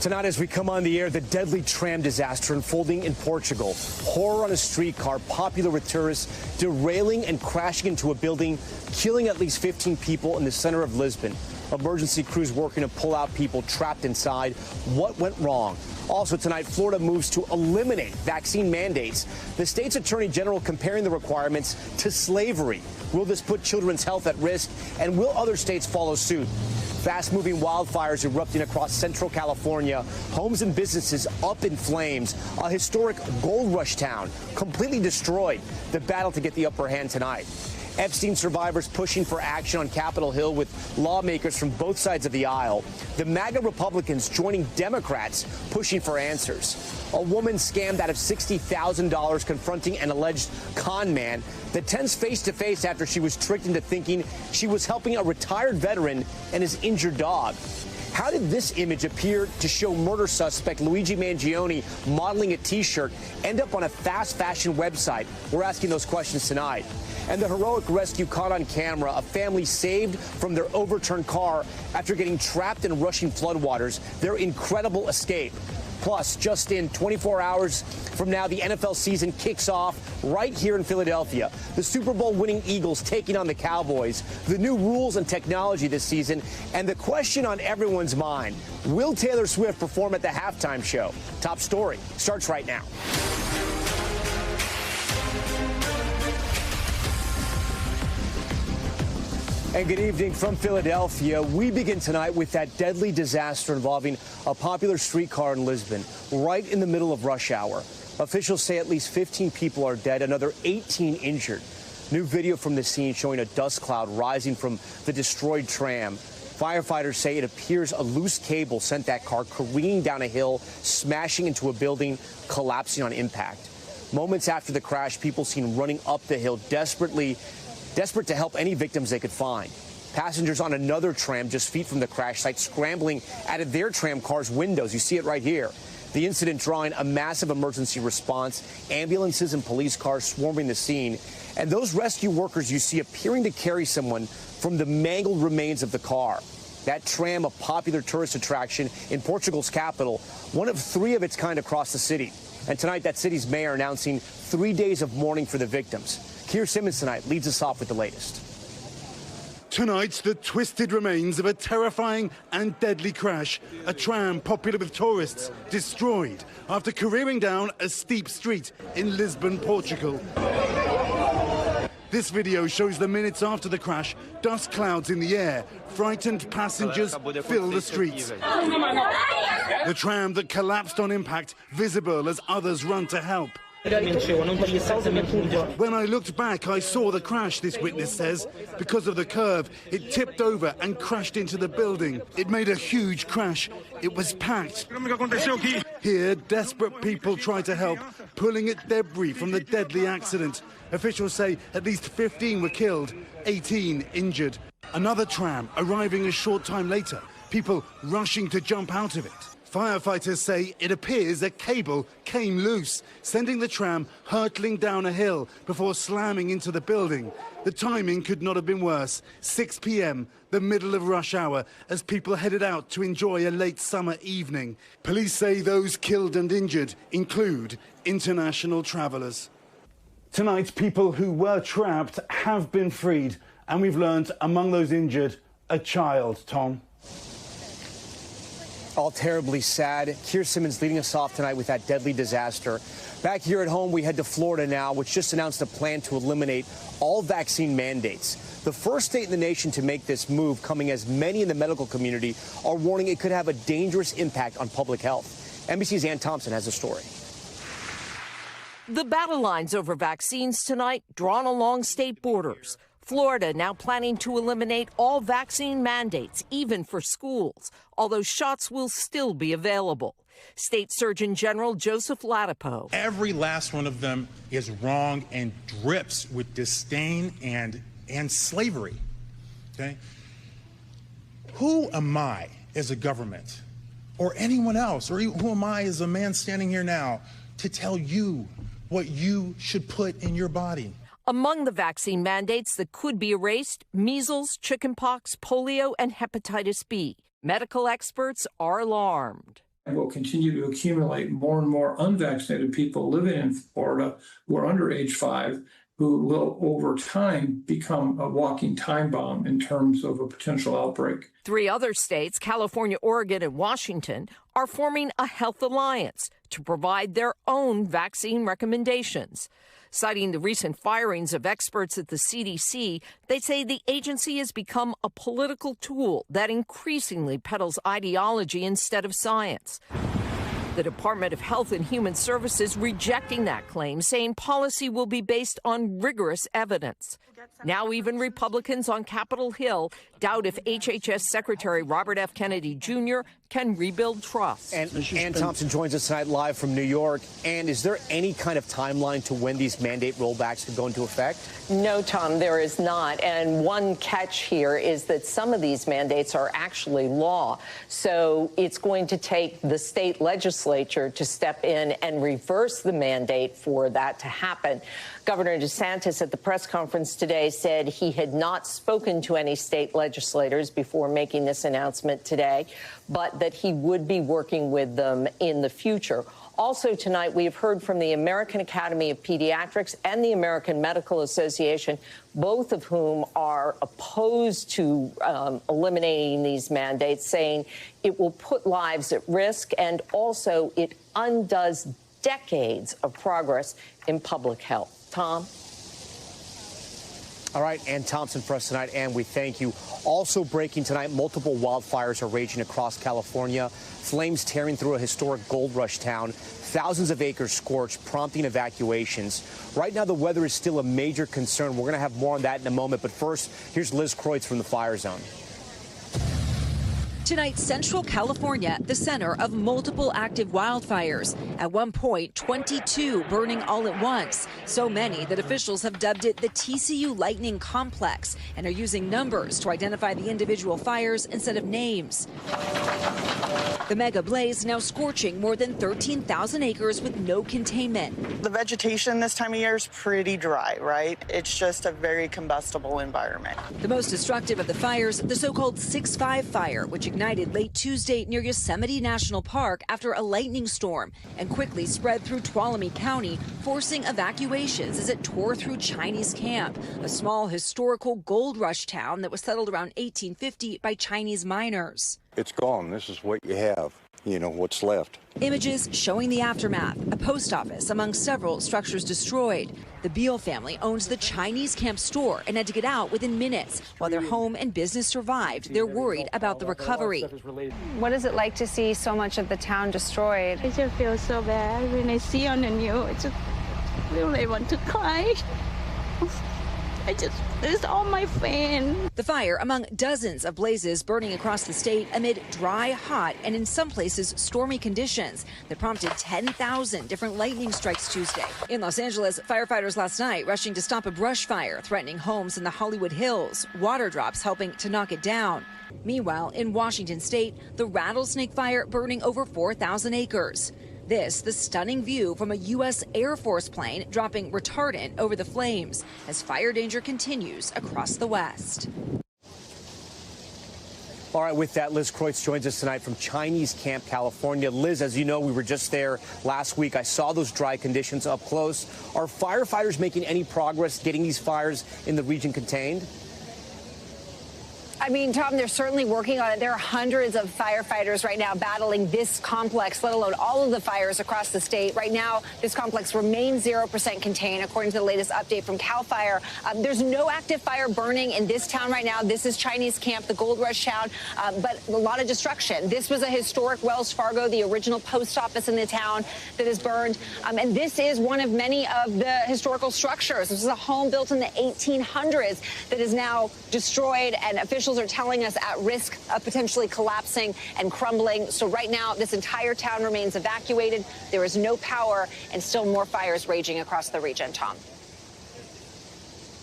Tonight, as we come on the air, the deadly tram disaster unfolding in Portugal. Horror on a streetcar, popular with tourists, derailing and crashing into a building, killing at least 15 people in the center of Lisbon. Emergency crews working to pull out people trapped inside. What went wrong? Also tonight, Florida moves to eliminate vaccine mandates. The state's attorney general comparing the requirements to slavery. Will this put children's health at risk? And will other states follow suit? Fast-moving wildfires erupting across central California. Homes and businesses up in flames. A historic gold rush town completely destroyed. The battle to get the upper hand tonight. Epstein survivors pushing for action on Capitol Hill with lawmakers from both sides of the aisle. The MAGA Republicans joining Democrats pushing for answers. A woman scammed out of $60,000 confronting an alleged con man that tends face-to-face after she was tricked into thinking she was helping a retired veteran and his injured dog. How did this image appear to show murder suspect Luigi Mangione modeling a T-shirt end up on a fast fashion website? We're asking those questions tonight. And the heroic rescue caught on camera, a family saved from their overturned car after getting trapped in rushing floodwaters, their incredible escape. Plus, just in 24 hours from now, the NFL season kicks off right here in Philadelphia. The Super Bowl winning Eagles taking on the Cowboys, the new rules and technology this season, and the question on everyone's mind, will Taylor Swift perform at the halftime show? Top story starts right now. And good evening from Philadelphia. We begin tonight with that deadly disaster involving a popular streetcar in Lisbon, right in the middle of rush hour. Officials say at least 15 people are dead, another 18 injured. New video from the scene showing a dust cloud rising from the destroyed tram. Firefighters say it appears a loose cable sent that car careening down a hill, smashing into a building, collapsing on impact. Moments after the crash, people seen running up the hill, desperate to help any victims they could find. Passengers on another tram just feet from the crash site scrambling out of their tram car's windows. You see it right here. The incident drawing a massive emergency response, ambulances and police cars swarming the scene. And those rescue workers you see appearing to carry someone from the mangled remains of the car. That tram, a popular tourist attraction in Portugal's capital, one of 3 of its kind across the city. And tonight, that city's mayor announcing 3 days of mourning for the victims. Keir Simmons tonight leads us off with the latest. Tonight, the twisted remains of a terrifying and deadly crash. A tram popular with tourists destroyed after careering down a steep street in Lisbon, Portugal. This video shows the minutes after the crash, dust clouds in the air. Frightened passengers fill the streets. The tram that collapsed on impact, visible as others run to help. When I looked back, I saw the crash, this witness says. Because of the curve, it tipped over and crashed into the building. It made a huge crash. It was packed. Here, desperate people try to help, pulling at debris from the deadly accident. Officials say at least 15 were killed, 18 injured. Another tram arriving a short time later, people rushing to jump out of it. Firefighters say it appears a cable came loose, sending the tram hurtling down a hill before slamming into the building. The timing could not have been worse. 6 p.m., the middle of rush hour, as people headed out to enjoy a late summer evening. Police say those killed and injured include international travellers. Tonight, people who were trapped have been freed, and we've learned among those injured, a child, Tom. All terribly sad. Keir Simmons leading us off tonight with that deadly disaster. Back here at home, we head to Florida now, which just announced a plan to eliminate all vaccine mandates. The first state in the nation to make this move, coming as many in the medical community are warning it could have a dangerous impact on public health. NBC's Ann Thompson has a story. The battle lines over vaccines tonight drawn along state borders. Florida now planning to eliminate all vaccine mandates, even for schools, although shots will still be available. State Surgeon General Joseph Ladapo. Every last one of them is wrong and drips with disdain and slavery. Okay? Who am I as a government or anyone else, or who am I as a man standing here now to tell you what you should put in your body? Among the vaccine mandates that could be erased, measles, chickenpox, polio, and hepatitis B. Medical experts are alarmed. We'll continue to accumulate more and more unvaccinated people living in Florida who are under age 5, who will, over time, become a walking time bomb in terms of a potential outbreak. 3 other states, California, Oregon, and Washington, are forming a health alliance to provide their own vaccine recommendations. Citing the recent firings of experts at the CDC, they say the agency has become a political tool that increasingly peddles ideology instead of science. The Department of Health and Human Services rejecting that claim, saying policy will be based on rigorous evidence. Now even Republicans on Capitol Hill doubt if HHS Secretary Robert F. Kennedy Jr. can rebuild trust. And Ann Thompson joins us tonight live from New York. And is there any kind of timeline to when these mandate rollbacks could go into effect? No, Tom, there is not. And one catch here is that some of these mandates are actually law. So it's going to take the state legislature to step in and reverse the mandate for that to happen. Governor DeSantis at the press conference today said he had not spoken to any state legislators before making this announcement today, but that he would be working with them in the future. Also tonight, we have heard from the American Academy of Pediatrics and the American Medical Association, both of whom are opposed to eliminating these mandates, saying it will put lives at risk and also it undoes decades of progress in public health. Tom? All right, Ann Thompson for us tonight, and we thank you. Also breaking tonight, multiple wildfires are raging across California. Flames tearing through a historic gold rush town. Thousands of acres scorched, prompting evacuations. Right now, the weather is still a major concern. We're going to have more on that in a moment. But first, here's Liz Kreutz from the Fire Zone. Tonight, Central California, the center of multiple active wildfires. At one point, 22 burning all at once. So many that officials have dubbed it the TCU Lightning Complex and are using numbers to identify the individual fires instead of names. The mega blaze now scorching more than 13,000 acres with no containment. The vegetation this time of year is pretty dry, right? It's just a very combustible environment. The most destructive of the fires, the so-called 6-5 fire, which ignited late Tuesday near Yosemite National Park after a lightning storm and quickly spread through Tuolumne County, forcing evacuations as it tore through Chinese Camp, a small historical gold rush town that was settled around 1850 by Chinese miners. It's gone. This is what you have, what's left. Images showing the aftermath, a post office among several structures destroyed. The Beal family owns the Chinese Camp store and had to get out within minutes. While their home and business survived, they're worried about the recovery. What is it like to see so much of the town destroyed? I just feel so bad when I see on the news. I just really want to cry. It's all my fan. The fire among dozens of blazes burning across the state amid dry, hot, and in some places stormy conditions that prompted 10,000 different lightning strikes Tuesday. In Los Angeles, firefighters last night rushing to stop a brush fire threatening homes in the Hollywood Hills, water drops helping to knock it down. Meanwhile, in Washington state, the rattlesnake fire burning over 4,000 acres. This, the stunning view from a U.S. Air Force plane dropping retardant over the flames as fire danger continues across the West. All right, with that, Liz Kreutz joins us tonight from Chinese Camp, California. Liz, as you know, we were just there last week. I saw those dry conditions up close. Are firefighters making any progress getting these fires in the region contained? I mean, Tom, they're certainly working on it. There are hundreds of firefighters right now battling this complex, let alone all of the fires across the state. Right now, this complex remains 0% contained, according to the latest update from CAL FIRE. There's no active fire burning in this town right now. This is Chinese Camp, the Gold Rush town, but a lot of destruction. This was a historic Wells Fargo, the original post office in the town that is burned. And this is one of many of the historical structures. This is a home built in the 1800s that is now destroyed, and officials are telling us at risk of potentially collapsing and crumbling. So right now, this entire town remains evacuated. There is no power and still more fires raging across the region, Tom.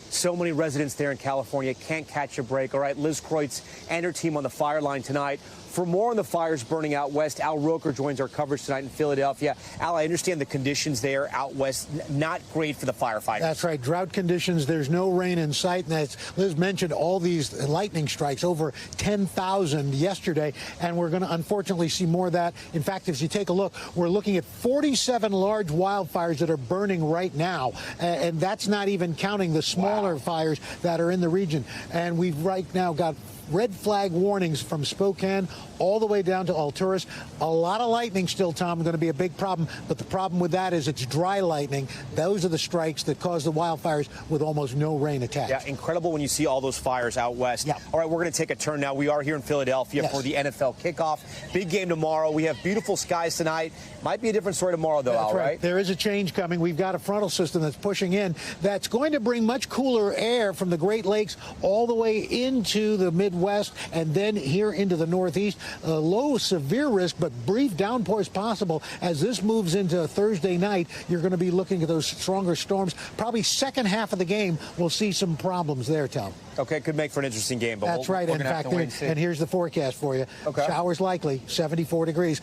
So many residents there in California can't catch a break. All right, Liz Kreutz and her team on the fire line tonight. For more on the fires burning out west, Al Roker joins our coverage tonight in Philadelphia. Al, I understand the conditions there out west, not great for the firefighters. That's right. Drought conditions. There's no rain in sight. And as Liz mentioned, all these lightning strikes, over 10,000 yesterday. And we're going to unfortunately see more of that. In fact, if you take a look, we're looking at 47 large wildfires that are burning right now. And that's not even counting the smaller fires that are in the region. And we've right now got red flag warnings from Spokane all the way down to Alturas. A lot of lightning still, Tom, going to be a big problem. But the problem with that is it's dry lightning. Those are the strikes that cause the wildfires with almost no rain attached. Yeah, incredible when you see all those fires out west. Yeah. All right, we're going to take a turn now. We are here in Philadelphia for the NFL kickoff. Big game tomorrow. We have beautiful skies tonight. Might be a different story tomorrow, though, Al, right? There is a change coming. We've got a frontal system that's pushing in that's going to bring much cooler air from the Great Lakes all the way into the Midwest and then here into the Northeast. Low severe risk, but brief downpours possible. As this moves into Thursday night, you're going to be looking at those stronger storms. Probably second half of the game, we'll see some problems there, Tom. Okay, could make for an interesting game. But that's right. In fact, and here's the forecast for you. Okay. Showers likely, 74 degrees.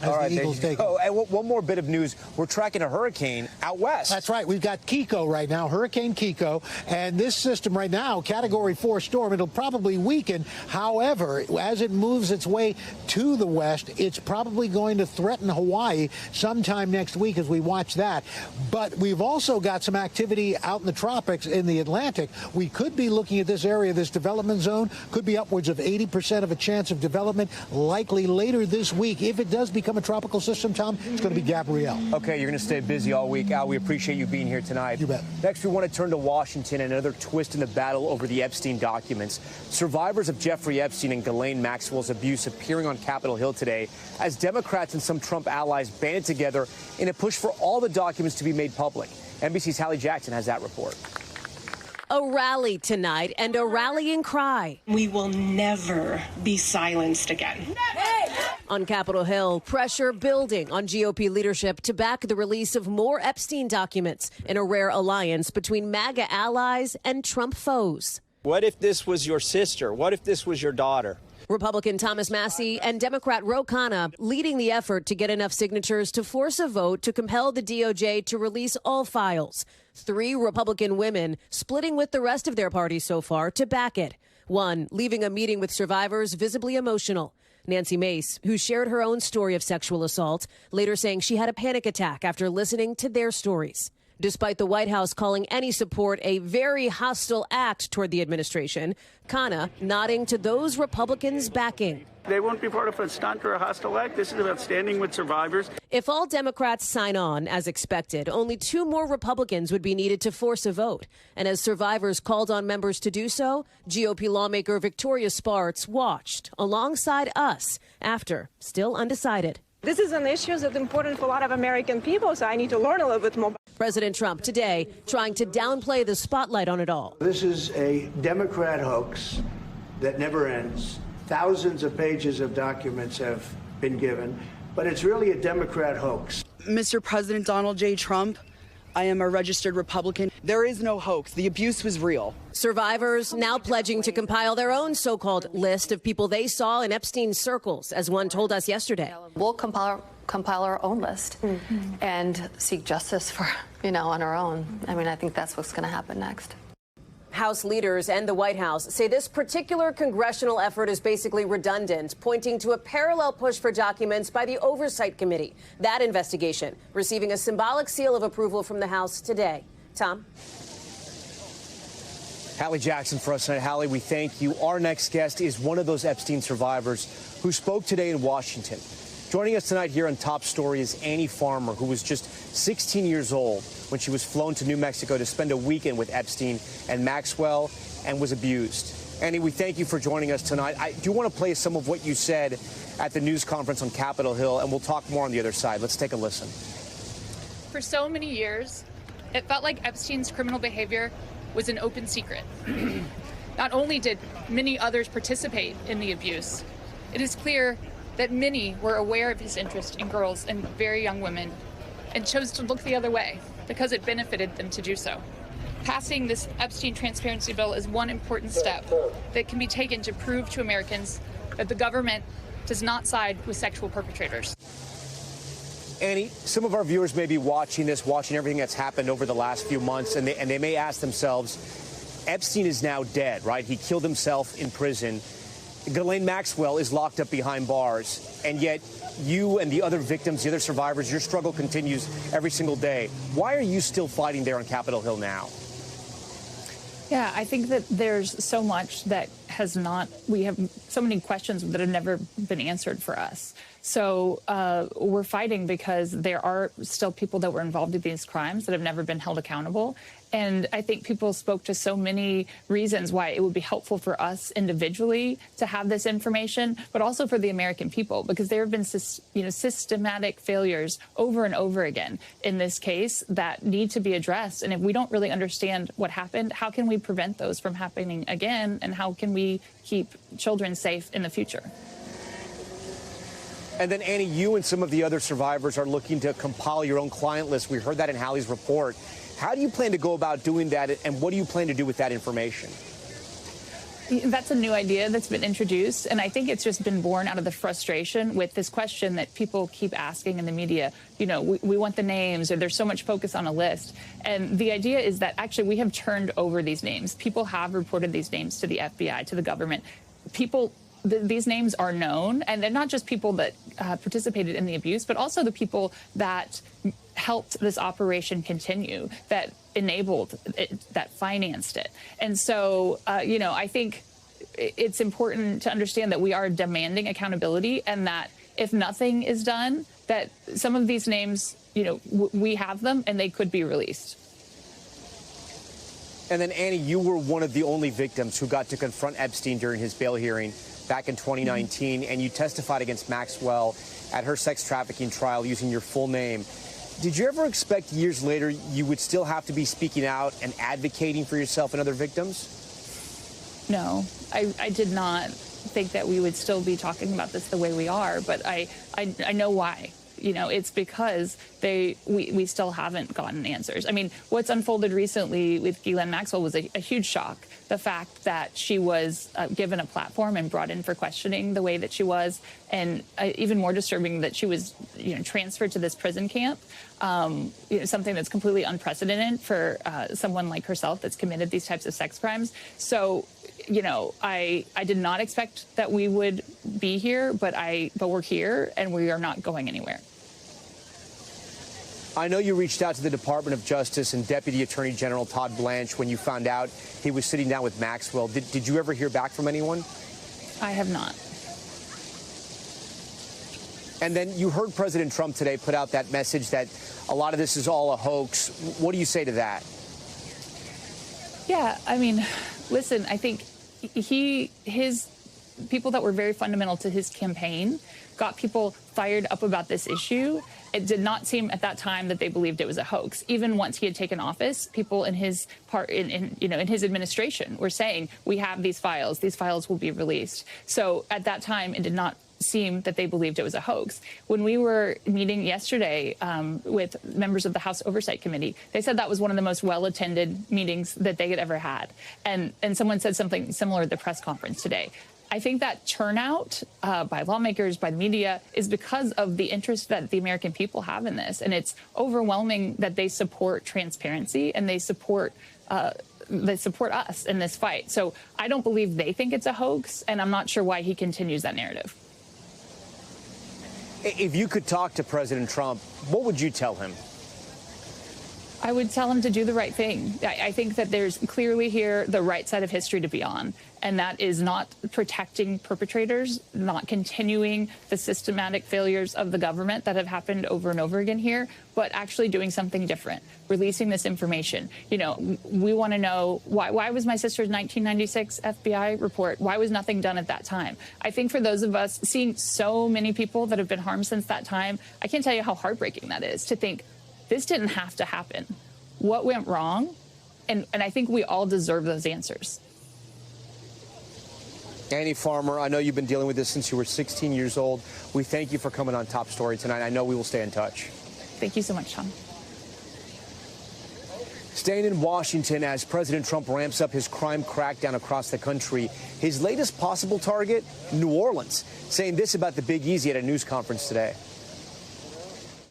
All right, there you go. And one more bit of news. We're tracking a hurricane out west. That's right. We've got Kiko right now, Hurricane Kiko. And this system right now, Category 4 storm, it'll probably weaken. However, as it moves its way to the west, it's probably going to threaten Hawaii sometime next week as we watch that. But we've also got some activity out in the tropics in the Atlantic. We could be looking at this area, this development zone, could be upwards of 80% of a chance of development, likely later this week. If it does become a tropical system, Tom, it's going to be Gabrielle. Okay, you're going to stay busy all week. Al, we appreciate you being here tonight. You bet. Next, we want to turn to Washington and another twist in the battle over the Epstein documents. Survivors of Jeffrey Epstein and Ghislaine Maxwell's abuse appearing on Capitol Hill today as Democrats and some Trump allies banded together in a push for all the documents to be made public. NBC's Hallie Jackson has that report. A rally tonight and a rallying cry. We will never be silenced again. On Capitol Hill, pressure building on GOP leadership to back the release of more Epstein documents in a rare alliance between MAGA allies and Trump foes. What if this was your sister? What if this was your daughter? Republican Thomas Massie and Democrat Ro Khanna leading the effort to get enough signatures to force a vote to compel the DOJ to release all files. 3 Republican women splitting with the rest of their party so far to back it. One leaving a meeting with survivors visibly emotional. Nancy Mace, who shared her own story of sexual assault, later saying she had a panic attack after listening to their stories. Despite the White House calling any support a very hostile act toward the administration, Khanna nodding to those Republicans backing. They won't be part of a stunt or a hostile act. This is about standing with survivors. If all Democrats sign on, as expected, only 2 more Republicans would be needed to force a vote. And as survivors called on members to do so, GOP lawmaker Victoria Spartz watched alongside us after, still undecided. This is an issue that's important for a lot of American people, so I need to learn a little bit more. President Trump today trying to downplay the spotlight on it all. This is a Democrat hoax that never ends. Thousands of pages of documents have been given, but it's really a Democrat hoax. Mr. President Donald J. Trump, I am a registered Republican. There is no hoax. The abuse was real. Survivors now pledging to compile their own so-called list of people they saw in Epstein's circles, as one told us yesterday. We'll compile our own list and seek justice for, on our own. I mean, I think that's what's going to happen next. House leaders and the White House say this particular congressional effort is basically redundant, pointing to a parallel push for documents by the Oversight Committee. That investigation receiving a symbolic seal of approval from the House today. Tom? Hallie Jackson for us tonight. Hallie, we thank you. Our next guest is one of those Epstein survivors who spoke today in Washington. Joining us tonight here on Top Story is Annie Farmer, who was just 16 years old when she was flown to New Mexico to spend a weekend with Epstein and Maxwell and was abused. Annie, we thank you for joining us tonight. I do want to play some of what you said at the news conference on Capitol Hill, and we'll talk more on the other side. Let's take a listen. For so many years, it felt like Epstein's criminal behavior was an open secret. Not only did many others participate in the abuse, it is clear that many were aware of his interest in girls and very young women and chose to look the other way because it benefited them to do so. Passing this Epstein transparency bill is one important step that can be taken to prove to Americans that the government does not side with sexual perpetrators. Annie, some of our viewers may be watching this, watching everything that's happened over the last few months, and they may ask themselves, Epstein is now dead, right? He killed himself in prison. Ghislaine Maxwell is locked up behind bars, and yet you and the other victims, the other survivors, your struggle continues every single day. Why are you still fighting there on Capitol Hill now? Yeah, I think that there's so much that we have so many questions that have never been answered for us. So we're fighting because there are still people that were involved in these crimes that have never been held accountable. And I think people spoke to so many reasons why it would be helpful for us individually to have this information, but also for the American people, because there have been systematic failures over and over again in this case that need to be addressed. And if we don't really understand what happened, how can we prevent those from happening again? And how can we keep children safe in the future? And then, Annie, you and some of the other survivors are looking to compile your own client list. We heard that in Hallie's report. How do you plan to go about doing that, and what do you plan to do with that information? That's a new idea that's been introduced, and I think it's just been born out of the frustration with this question that people keep asking in the media. You know, we want the names, or there's so much focus on a list. And the idea is that actually we have turned over these names. People have reported these names to the FBI, to the government. These names are known, and they're not just people that participated in the abuse, but also the people that helped this operation continue, that enabled it, that financed it. And so, I think it's important to understand that we are demanding accountability, and that if nothing is done, that some of these names, we have them and they could be released. And then, Annie, you were one of the only victims who got to confront Epstein during his bail hearing back in 2019, and you testified against Maxwell at her sex trafficking trial using your full name. Did you ever expect years later you would still have to be speaking out and advocating for yourself and other victims? No, I did not think that we would still be talking about this the way we are, but I know why. It's because we still haven't gotten answers. I mean, what's unfolded recently with Ghislaine Maxwell was a huge shock. The fact that she was given a platform and brought in for questioning the way that she was, and even more disturbing that she was, transferred to this prison camp, something that's completely unprecedented for someone like herself that's committed these types of sex crimes. So, I did not expect that we would be here, but we're here and we are not going anywhere. I know you reached out to the Department of Justice and Deputy Attorney General Todd Blanche when you found out he was sitting down with Maxwell. Did you ever hear back from anyone? I have not. And then you heard President Trump today put out that message that a lot of this is all a hoax. What do you say to that? Yeah, I mean, listen, I think his people that were very fundamental to his campaign got people fired up about this issue. It did not seem at that time that they believed it was a hoax. Even once he had taken office, people in his in his administration were saying, we have these files will be released. So at that time, it did not seem that they believed it was a hoax. When we were meeting yesterday with members of the House Oversight Committee, they said that was one of the most well-attended meetings that they had ever had. And someone said something similar at the press conference today. I think that turnout by lawmakers, by the media, is because of the interest that the American people have in this. And it's overwhelming that they support transparency and they support us in this fight. So I don't believe they think it's a hoax, and I'm not sure why he continues that narrative. If you could talk to President Trump, what would you tell him? I would tell him to do the right thing. I think that there's clearly here the right side of history to be on, and that is not protecting perpetrators, not continuing the systematic failures of the government that have happened over and over again here, but actually doing something different, releasing this information. We want to know why was my sister's 1996 FBI report, why was nothing done at that time? I think for those of us seeing so many people that have been harmed since that time, I can't tell you how heartbreaking that is to think, this didn't have to happen. What went wrong? And I think we all deserve those answers. Annie Farmer, I know you've been dealing with this since you were 16 years old. We thank you for coming on Top Story tonight. I know we will stay in touch. Thank you so much, Tom. Staying in Washington as President Trump ramps up his crime crackdown across the country. His latest possible target, New Orleans, saying this about the Big Easy at a news conference today.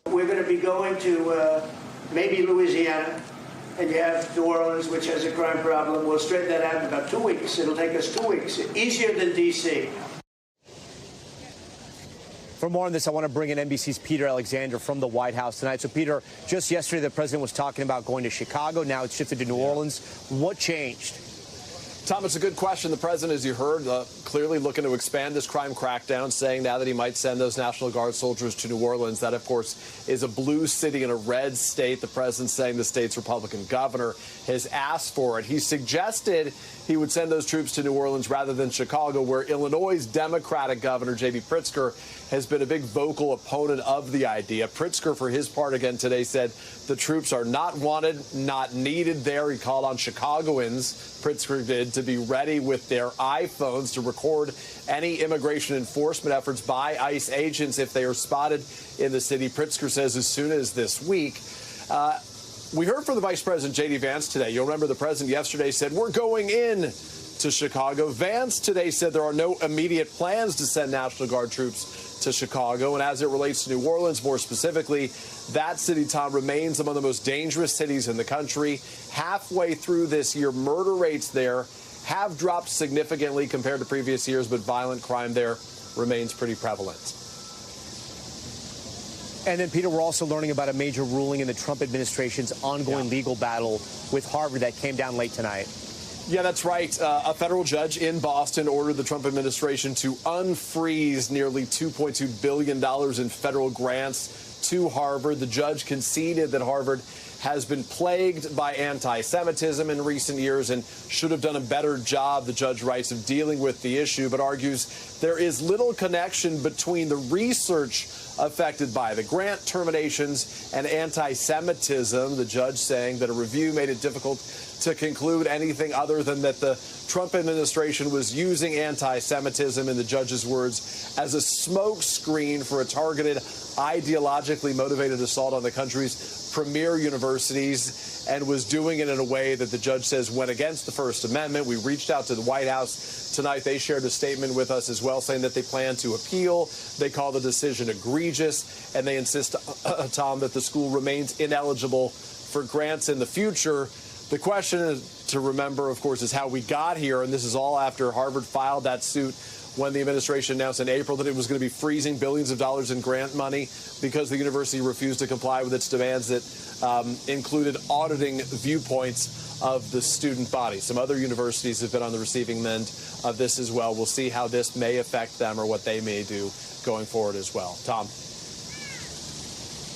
We're going to be going to maybe Louisiana, and you have New Orleans, which has a crime problem. We'll straighten that out in about 2 weeks. It'll take us 2 weeks, easier than D.C. For more on this, I want to bring in NBC's Peter Alexander from the White House tonight. So, Peter, just yesterday the president was talking about going to Chicago. Now it's shifted to New Orleans. What changed? Tom, it's a good question. The president, as you heard, clearly looking to expand this crime crackdown, saying now that he might send those National Guard soldiers to New Orleans. That, of course, is a blue city in a red state. The president saying the state's Republican governor has asked for it. He suggested he would send those troops to New Orleans rather than Chicago, where Illinois' Democratic governor, J.B. Pritzker, has been a big vocal opponent of the idea. Pritzker, for his part, again today, said the troops are not wanted, not needed there. He called on Chicagoans, Pritzker did, to be ready with their iPhones to record any immigration enforcement efforts by ICE agents if they are spotted in the city. Pritzker says as soon as this week. We heard from the Vice President, J.D. Vance, today. You'll remember the president yesterday said, we're going in to Chicago. Vance today said there are no immediate plans to send National Guard troops to Chicago. And as it relates to New Orleans, more specifically, that city, Tom, remains among the most dangerous cities in the country. Halfway through this year, murder rates there have dropped significantly compared to previous years, but violent crime there remains pretty prevalent. And then, Peter, we're also learning about a major ruling in the Trump administration's ongoing legal battle with Harvard that came down late tonight. Yeah, that's right. A federal judge in Boston ordered the Trump administration to unfreeze nearly $2.2 billion in federal grants to Harvard. The judge conceded that Harvard has been plagued by anti-Semitism in recent years and should have done a better job, the judge writes, of dealing with the issue, but argues there is little connection between the research affected by the grant terminations and anti-Semitism. The judge saying that a review made it difficult to conclude anything other than that the Trump administration was using anti-Semitism, in the judge's words, as a smokescreen for a targeted, ideologically motivated assault on the country's premier universities, and was doing it in a way that the judge says went against the First Amendment. We reached out to the White House tonight. They shared a statement with us as well, saying that they plan to appeal. They call the decision egregious, and they insist, Tom, that the school remains ineligible for grants in the future. The question to remember, of course, is how we got here, and this is all after Harvard filed that suit when the administration announced in April that it was going to be freezing billions of dollars in grant money because the university refused to comply with its demands that included auditing viewpoints of the student body. Some other universities have been on the receiving end of this as well. We'll see how this may affect them or what they may do going forward as well. Tom.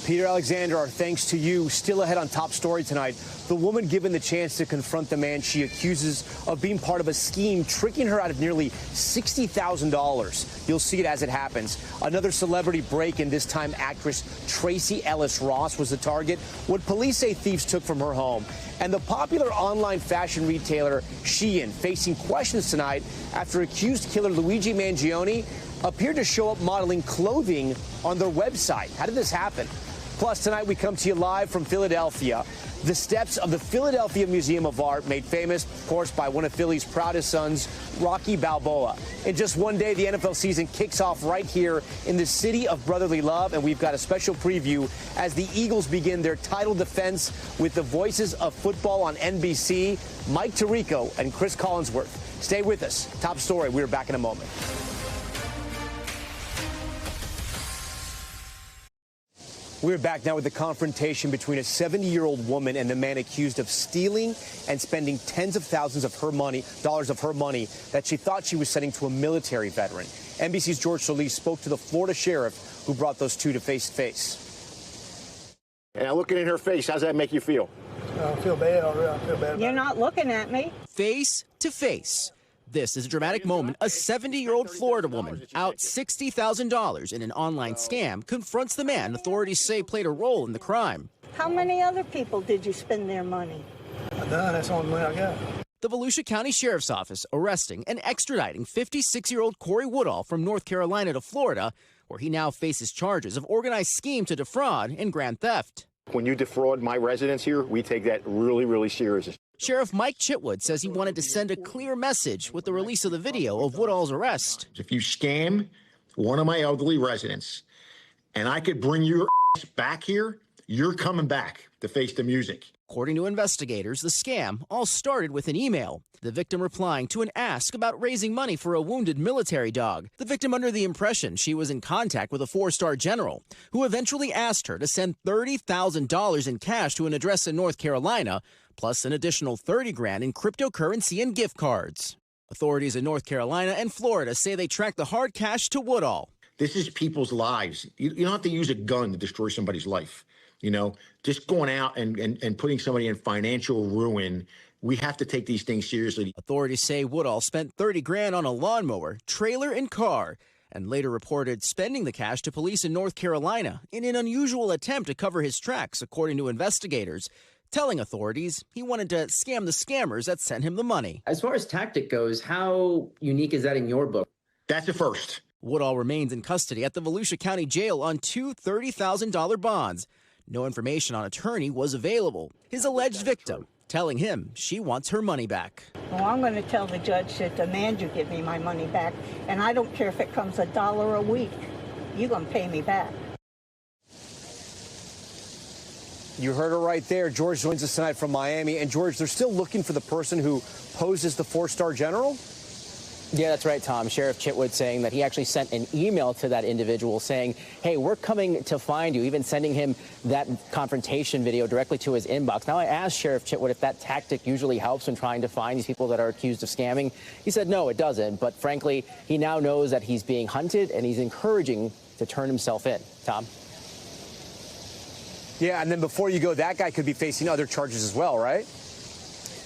Peter Alexander, our thanks to you. Still ahead on Top Story tonight, the woman given the chance to confront the man she accuses of being part of a scheme tricking her out of nearly $60,000. You'll see it as it happens. Another celebrity break-in, this time actress Tracee Ellis Ross was the target. What police say thieves took from her home. And the popular online fashion retailer Shein facing questions tonight after accused killer Luigi Mangione appeared to show up modeling clothing on their website. How did this happen? Plus, tonight we come to you live from Philadelphia. The steps of the Philadelphia Museum of Art, made famous, of course, by one of Philly's proudest sons, Rocky Balboa. In just one day, the NFL season kicks off right here in the city of brotherly love, and we've got a special preview as the Eagles begin their title defense with the voices of football on NBC, Mike Tirico and Chris Collinsworth. Stay with us. Top Story. We're back in a moment. We're back now with the confrontation between a 70-year-old woman and the man accused of stealing and spending tens of thousands of dollars of her money that she thought she was sending to a military veteran. NBC's George Solis spoke to the Florida sheriff who brought those two to face-to-face. And looking in her face, how's that make you feel? I feel bad already. I feel bad. You're not looking at me. Face to face. This is a dramatic moment. A 70-year-old Florida woman, out $60,000 in an online scam, confronts the man authorities say played a role in the crime. How many other people did you spend their money? None. That's the only money I got. The Volusia County Sheriff's Office arresting and extraditing 56-year-old Corey Woodall from North Carolina to Florida, where he now faces charges of organized scheme to defraud and grand theft. When you defraud my residents here, we take that really, really serious. Sheriff Mike Chitwood says he wanted to send a clear message with the release of the video of Woodall's arrest. If you scam one of my elderly residents and I could bring your back here, you're coming back to face the music. According to investigators, the scam all started with an email. The victim replying to an ask about raising money for a wounded military dog. The victim under the impression she was in contact with a 4-star general, who eventually asked her to send $30,000 in cash to an address in North Carolina, plus an additional $30,000 in cryptocurrency and gift cards. Authorities in North Carolina and Florida say they tracked the hard cash to Woodall. This is people's lives. You don't have to use a gun to destroy somebody's life. You know, just going out and putting somebody in financial ruin. We have to take these things seriously. Authorities say Woodall spent $30,000 on a lawnmower, trailer, and car, and later reported spending the cash to police in North Carolina in an unusual attempt to cover his tracks, according to investigators, telling authorities he wanted to scam the scammers that sent him the money. As far as tactic goes, how unique is that in your book? That's a first. Woodall remains in custody at the Volusia County Jail on two $30,000 bonds. No information on attorney was available. His alleged victim telling him she wants her money back. Well, I'm going to tell the judge to demand you give me my money back, and I don't care if it comes $1 a week. You're going to pay me back. You heard it right there. George joins us tonight from Miami. And George, they're still looking for the person who posed as the 4-star general? Yeah, that's right, Tom. Sheriff Chitwood saying that he actually sent an email to that individual saying, hey, we're coming to find you, even sending him that confrontation video directly to his inbox. Now, I asked Sheriff Chitwood if that tactic usually helps in trying to find these people that are accused of scamming. He said, no, it doesn't. But frankly, he now knows that he's being hunted, and he's encouraging to turn himself in. Tom? Yeah, and then before you go, that guy could be facing other charges as well, right?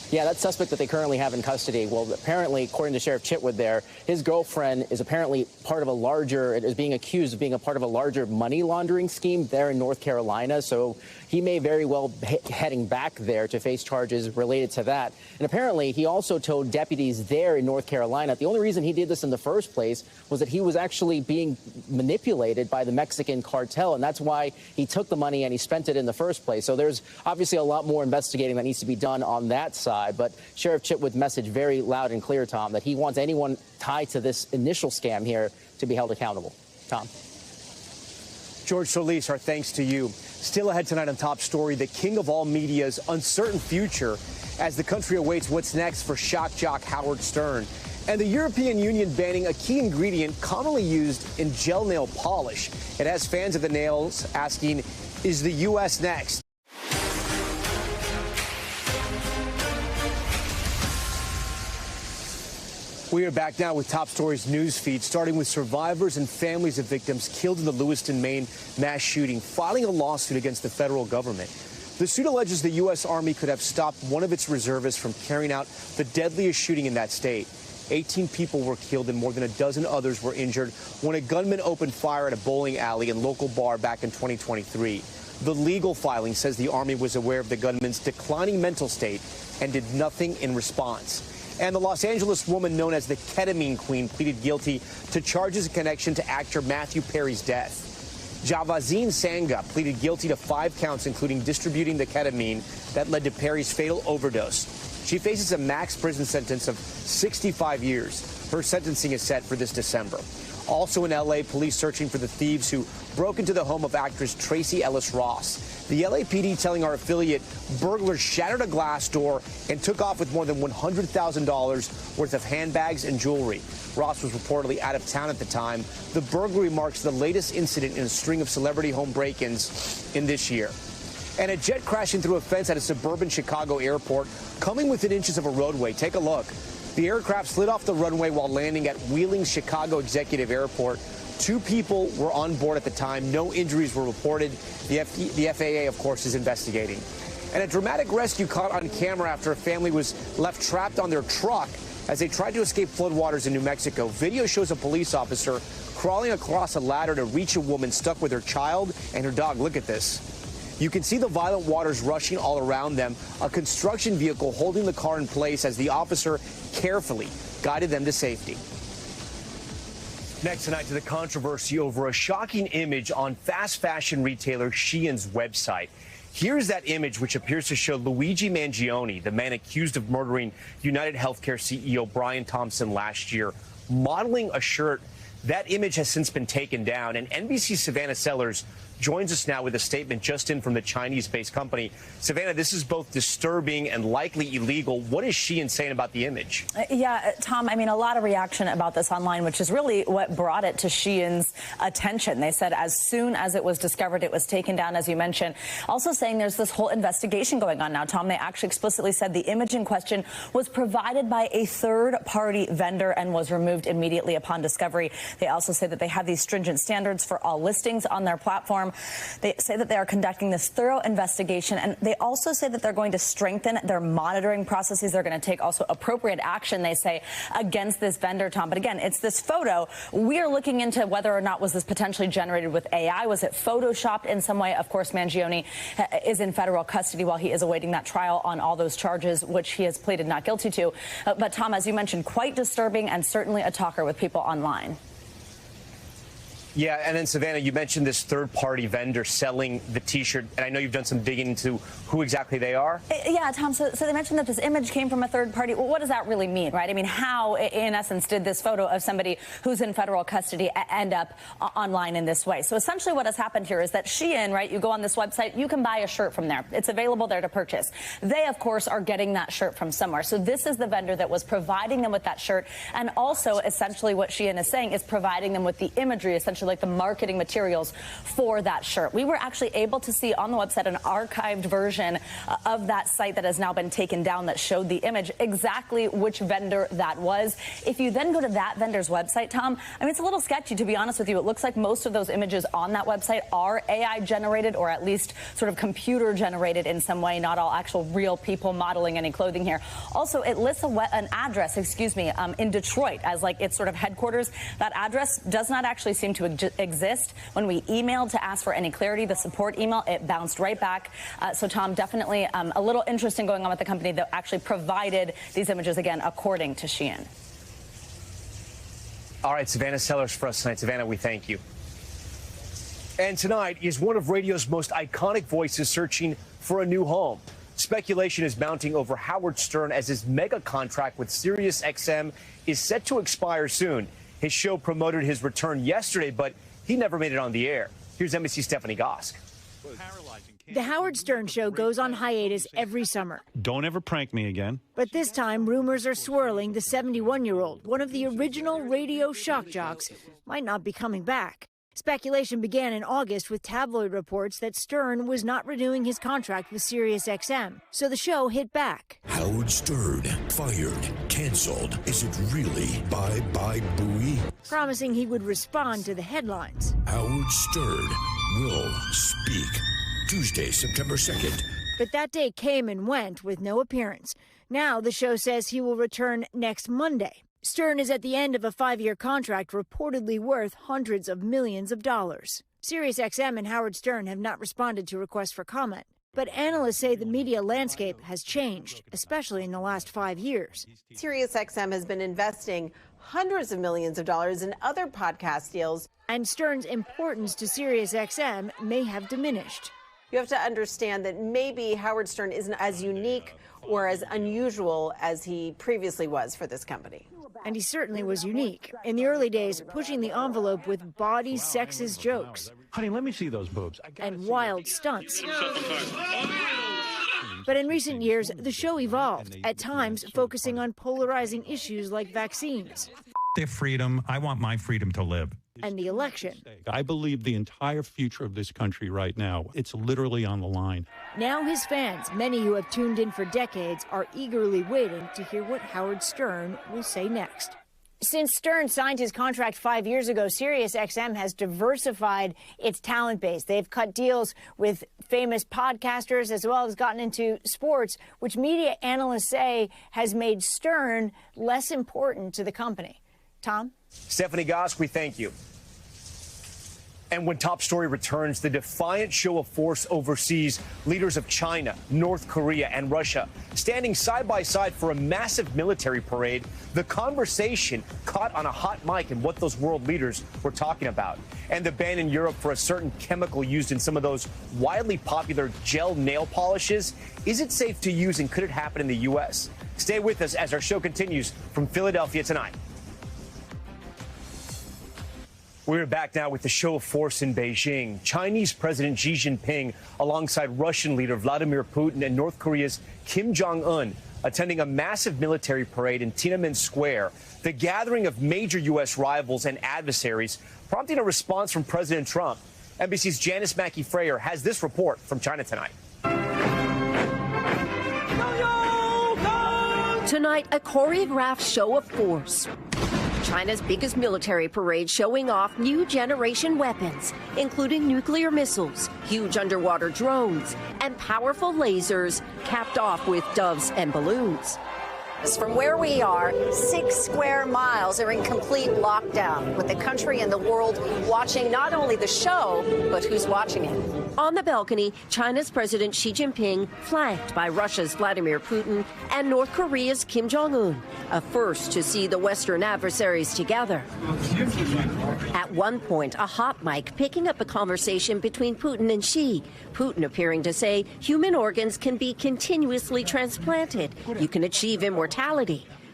Yeah, that suspect that they currently have in custody, well, apparently, according to Sheriff Chitwood there, his girlfriend is apparently part of a larger, is being accused of being a part of a larger money laundering scheme there in North Carolina. So he may very well be heading back there to face charges related to that. And apparently, he also told deputies there in North Carolina the only reason he did this in the first place was that he was actually being manipulated by the Mexican cartel. And that's why he took the money and he spent it in the first place. So there's obviously a lot more investigating that needs to be done on that side. But Sheriff Chitwood's message very loud and clear, Tom, that he wants anyone tied to this initial scam here to be held accountable. Tom. George Solis, our thanks to you. Still ahead tonight on Top Story, the king of all media's uncertain future as the country awaits what's next for shock jock Howard Stern. And the European Union banning a key ingredient commonly used in gel nail polish. It has fans of the nails asking, is the U.S. next? We are back now with Top Story's news feed, starting with survivors and families of victims killed in the Lewiston, Maine mass shooting, filing a lawsuit against the federal government. The suit alleges the U.S. Army could have stopped one of its reservists from carrying out the deadliest shooting in that state. 18 people were killed and more than a dozen others were injured when a gunman opened fire at a bowling alley and local bar back in 2023. The legal filing says the Army was aware of the gunman's declining mental state and did nothing in response. And the Los Angeles woman known as the Ketamine Queen pleaded guilty to charges in connection to actor Matthew Perry's death. Javazine Sanga pleaded guilty to 5 counts, including distributing the ketamine that led to Perry's fatal overdose. She faces a max prison sentence of 65 years. Her sentencing is set for this December. Also in L.A., police searching for the thieves who broke into the home of actress Tracee Ellis Ross. The LAPD telling our affiliate burglars shattered a glass door and took off with more than $100,000 worth of handbags and jewelry. Ross was reportedly out of town at the time. The burglary marks the latest incident in a string of celebrity home break-ins in this year. And a jet crashing through a fence at a suburban Chicago airport, coming within inches of a roadway. Take a look. The aircraft slid off the runway while landing at Wheeling Chicago Executive Airport. 2 people were on board at the time. No injuries were reported. The FAA, of course, is investigating. And a dramatic rescue caught on camera after a family was left trapped on their truck as they tried to escape floodwaters in New Mexico. Video shows a police officer crawling across a ladder to reach a woman stuck with her child and her dog. Look at this. You can see the violent waters rushing all around them, a construction vehicle holding the car in place as the officer carefully guided them to safety. Next tonight to the controversy over a shocking image on fast fashion retailer Shein's website. Here's that image, which appears to show Luigi Mangione, the man accused of murdering United Healthcare CEO Brian Thompson last year, modeling a shirt. That image has since been taken down, and NBC's Savannah Sellers joins us now with a statement just in from the Chinese-based company. Savannah, this is both disturbing and likely illegal. What is Shein saying about the image? Yeah, Tom, I mean, a lot of reaction about this online, which is really what brought it to Shein's attention. They said as soon as it was discovered, it was taken down, as you mentioned. Also saying there's this whole investigation going on now, Tom. They actually explicitly said the image in question was provided by a third-party vendor and was removed immediately upon discovery. They also say that they have these stringent standards for all listings on their platform. They say that they are conducting this thorough investigation, and they also say that they're going to strengthen their monitoring processes. They're going to take also appropriate action, they say, against this vendor, Tom. But again, it's this photo. We are looking into whether or not was this potentially generated with AI. Was it photoshopped in some way? Of course, Mangione is in federal custody while he is awaiting that trial on all those charges, which he has pleaded not guilty to. But, Tom, as you mentioned, quite disturbing and certainly a talker with people online. Yeah, and then, Savannah, you mentioned this third-party vendor selling the T-shirt, and I know you've done some digging into who exactly they are. Yeah, Tom, so they mentioned that this image came from a third party. Well, what does that really mean, right? I mean, how, in essence, did this photo of somebody who's in federal custody end up online in this way? So essentially what has happened here is that Shein, right, you go on this website, you can buy a shirt from there. It's available there to purchase. They, of course, are getting that shirt from somewhere. So this is the vendor that was providing them with that shirt, and also, essentially, what Shein is saying is providing them with the imagery, essentially like the marketing materials for that shirt. We were actually able to see on the website an archived version of that site that has now been taken down that showed the image, exactly which vendor that was. If you then go to that vendor's website, Tom, I mean, it's a little sketchy, to be honest with you. It looks like most of those images on that website are AI generated, or at least sort of computer generated in some way, not all actual real people modeling any clothing here. Also, it lists an address, in Detroit as like its sort of headquarters. That address does not actually seem to exist. When we emailed to ask for any clarity, the support email, it bounced right back. So, Tom, definitely a little interesting going on with the company that actually provided these images, again, according to Shein. All right, Savannah Sellers for us tonight. Savannah, we thank you. And tonight is one of radio's most iconic voices searching for a new home. Speculation is mounting over Howard Stern as his mega contract with SiriusXM is set to expire soon. His show promoted his return yesterday, but he never made it on the air. Here's NBC's Stephanie Gosk. The Howard Stern Show goes on hiatus every summer. Don't ever prank me again. But this time, rumors are swirling the 71-year-old, one of the original radio shock jocks, might not be coming back. Speculation began in August with tabloid reports that Stern was not renewing his contract with SiriusXM, so the show hit back. Howard Stern, fired, canceled. Is it really bye-bye buoy? Promising he would respond to the headlines. Howard Stern will speak. Tuesday, September 2nd. But that day came and went with no appearance. Now the show says he will return next Monday. Stern is at the end of a 5-year contract reportedly worth hundreds of millions of dollars. SiriusXM and Howard Stern have not responded to requests for comment. But analysts say the media landscape has changed, especially in the last 5 years. SiriusXM has been investing hundreds of millions of dollars in other podcast deals. And Stern's importance to SiriusXM may have diminished. You have to understand that maybe Howard Stern isn't as unique or as unusual as he previously was for this company. And he certainly was unique. In the early days, pushing the envelope with bawdy, sexist jokes. Honey, let me see those boobs. And wild stunts. But in recent years, the show evolved, at times focusing on polarizing issues like vaccines. Their freedom. I want my freedom to live. And the election. I believe the entire future of this country right now, it's literally on the line. Now his fans, many who have tuned in for decades, are eagerly waiting to hear what Howard Stern will say next. Since Stern signed his contract 5 years ago, SiriusXM has diversified its talent base. They've cut deals with famous podcasters as well as gotten into sports, which media analysts say has made Stern less important to the company. Tom? Stephanie Gosk, we thank you. And when Top Story returns, the defiant show of force overseas, leaders of China, North Korea, and Russia standing side by side for a massive military parade. The conversation caught on a hot mic and what those world leaders were talking about. And the ban in Europe for a certain chemical used in some of those widely popular gel nail polishes. Is it safe to use, and could it happen in the U.S.? Stay with us as our show continues from Philadelphia tonight. We're back now with the show of force in Beijing. Chinese President Xi Jinping, alongside Russian leader Vladimir Putin and North Korea's Kim Jong-un, attending a massive military parade in Tiananmen Square. The gathering of major U.S. rivals and adversaries, prompting a response from President Trump. NBC's Janice Mackey-Frayer has this report from China tonight. Tonight, a choreographed show of force. China's biggest military parade showing off new generation weapons, including nuclear missiles, huge underwater drones, and powerful lasers capped off with doves and balloons. From where we are, 6 square miles are in complete lockdown, with the country and the world watching not only the show, but who's watching it. On the balcony, China's President Xi Jinping, flanked by Russia's Vladimir Putin and North Korea's Kim Jong-un, a first to see the Western adversaries together. At one point, a hot mic picking up a conversation between Putin and Xi. Putin appearing to say human organs can be continuously transplanted. You can achieve immortality.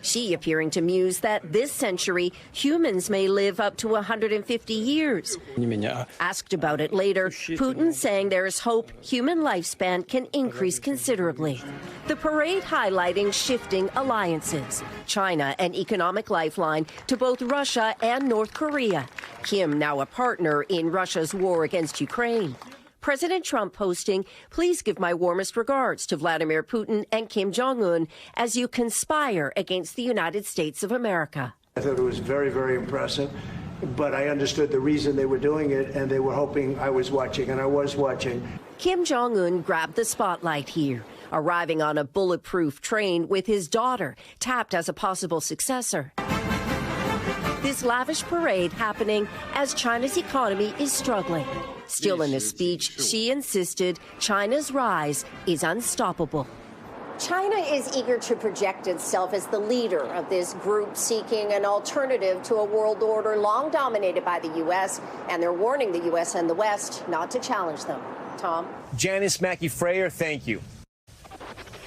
Xi appearing to muse that this century, humans may live up to 150 years. Asked about it later, Putin saying there is hope human lifespan can increase considerably. The parade highlighting shifting alliances. China, an economic lifeline to both Russia and North Korea. Kim now a partner in Russia's war against Ukraine. President Trump posting, "Please give my warmest regards to Vladimir Putin and Kim Jong-un as you conspire against the United States of America." I thought it was very, very impressive, but I understood the reason they were doing it, and they were hoping I was watching, and I was watching. Kim Jong-un grabbed the spotlight here, arriving on a bulletproof train with his daughter, tapped as a possible successor. This lavish parade happening as China's economy is struggling. Still in a speech, Xi insisted China's rise is unstoppable. China is eager to project itself as the leader of this group seeking an alternative to a world order long dominated by the U.S., and they're warning the U.S. and the West not to challenge them. Tom? Janice Mackey-Frayer, thank you.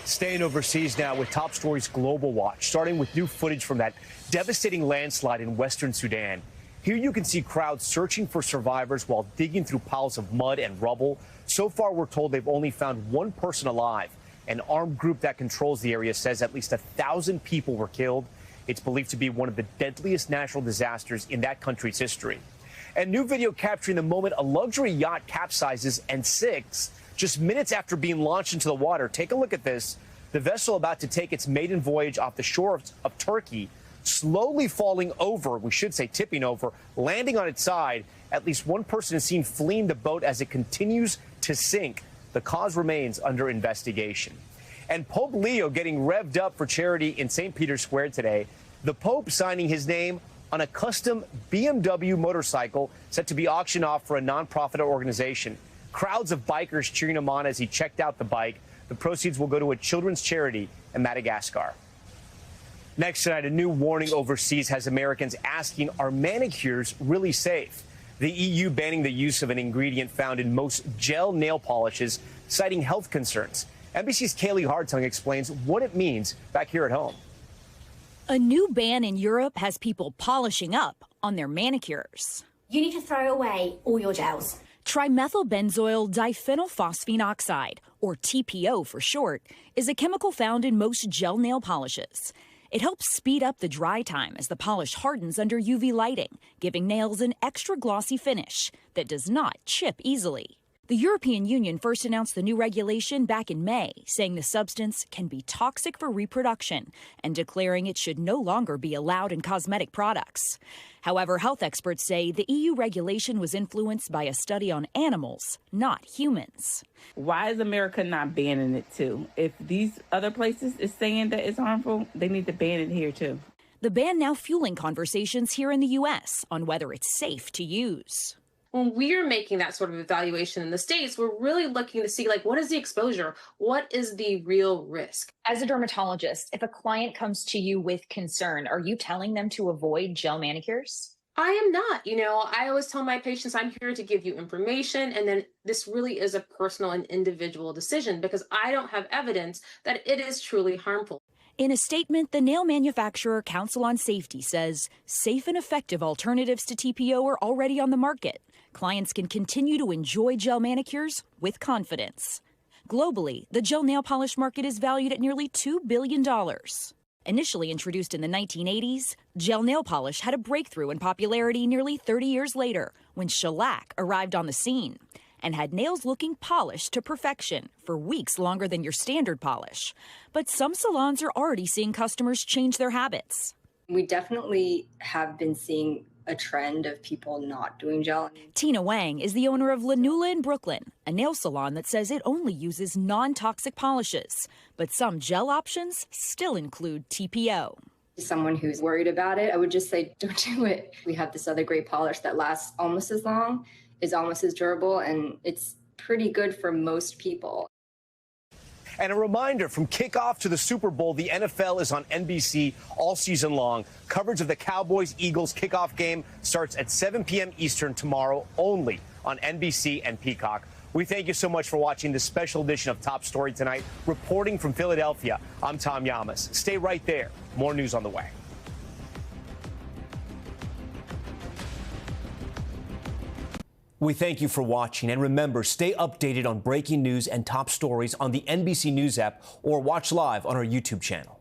Staying overseas now with Top Story's Global Watch, starting with new footage from that devastating landslide in western Sudan. Here you can see crowds searching for survivors while digging through piles of mud and rubble. So far, we're told they've only found one person alive. An armed group that controls the area says at least 1,000 people were killed. It's believed to be one of the deadliest natural disasters in that country's history. And new video capturing the moment a luxury yacht capsizes and sinks just minutes after being launched into the water. Take a look at this. The vessel about to take its maiden voyage off the shore of Turkey, slowly falling over, we should say tipping over, landing on its side. At least one person is seen fleeing the boat as it continues to sink. The cause remains under investigation. And Pope Leo getting revved up for charity in St. Peter's Square today. The Pope signing his name on a custom BMW motorcycle set to be auctioned off for a nonprofit organization. Crowds of bikers cheering him on as he checked out the bike. The proceeds will go to a children's charity in Madagascar. Next tonight, a new warning overseas has Americans asking, are manicures really safe? The EU banning the use of an ingredient found in most gel nail polishes, citing health concerns. NBC's Kaylee Hartung explains what it means back here at home. A new ban in Europe has people polishing up on their manicures. You need to throw away all your gels. Trimethylbenzoyl diphenylphosphine oxide, or TPO for short, is a chemical found in most gel nail polishes. It helps speed up the dry time as the polish hardens under UV lighting, giving nails an extra glossy finish that does not chip easily. The European Union first announced the new regulation back in May, saying the substance can be toxic for reproduction and declaring it should no longer be allowed in cosmetic products. However, health experts say the EU regulation was influenced by a study on animals, not humans. Why is America not banning it too? If these other places is saying that it's harmful, they need to ban it here too. The ban now fueling conversations here in the U.S. on whether it's safe to use. When we're making that sort of evaluation in the States, we're really looking to see, like, what is the exposure? What is the real risk? As a dermatologist, if a client comes to you with concern, are you telling them to avoid gel manicures? I am not. I always tell my patients, I'm here to give you information. And then this really is a personal and individual decision because I don't have evidence that it is truly harmful. In a statement, the Nail Manufacturer Council on Safety says safe and effective alternatives to TPO are already on the market. Clients can continue to enjoy gel manicures with confidence. Globally, the gel nail polish market is valued at nearly $2 billion. Initially introduced in the 1980s, gel nail polish had a breakthrough in popularity nearly 30 years later when shellac arrived on the scene and had nails looking polished to perfection for weeks longer than your standard polish. But some salons are already seeing customers change their habits. We definitely have been seeing a trend of people not doing gel. Tina Wang is the owner of Lanula in Brooklyn, a nail salon that says it only uses non-toxic polishes. But some gel options still include TPO. Someone who's worried about it, I would just say, don't do it. We have this other great polish that lasts almost as long, is almost as durable, and it's pretty good for most people. And a reminder, from kickoff to the Super Bowl, the NFL is on NBC all season long. Coverage of the Cowboys-Eagles kickoff game starts at 7 p.m. Eastern tomorrow only on NBC and Peacock. We thank you so much for watching this special edition of Top Story tonight. Reporting from Philadelphia, I'm Tom Llamas. Stay right there. More news on the way. We thank you for watching, and remember, stay updated on breaking news and top stories on the NBC News app or watch live on our YouTube channel.